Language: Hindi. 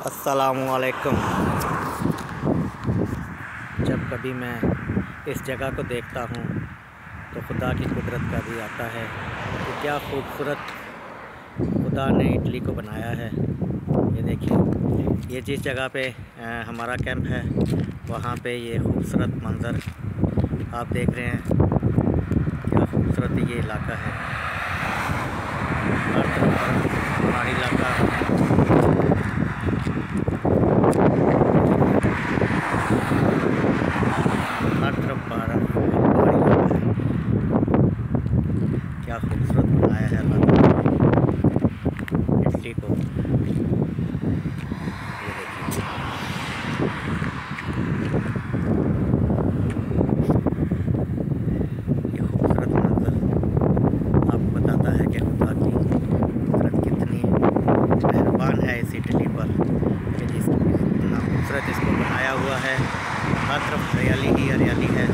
अस्सलामुअलैकुम। जब कभी मैं इस जगह को देखता हूँ तो खुदा की कुदरत का भी आता है कि क्या खूबसूरत खुदा ने इटली को बनाया है। ये देखिए, ये जिस जगह पे हमारा कैंप है वहाँ पे ये खूबसूरत मंज़र आप देख रहे हैं। क्या खूबसूरत ये इलाका है, हर तरफ पहाड़ी इलाका। हर तरफ पहाड़ी इलाका है। क्या खूबसूरत बनाया है अल्लाह ने इटली को। ये देखिए, ये खूबसूरत मंजर आपको बताता है कि खुदा की कुदरत कितनी मेहरबान है इस इटली पर, कि इतना खूबसूरत इसको बनाया हुआ है। हर तरफ हरियाली ही हरियाली है।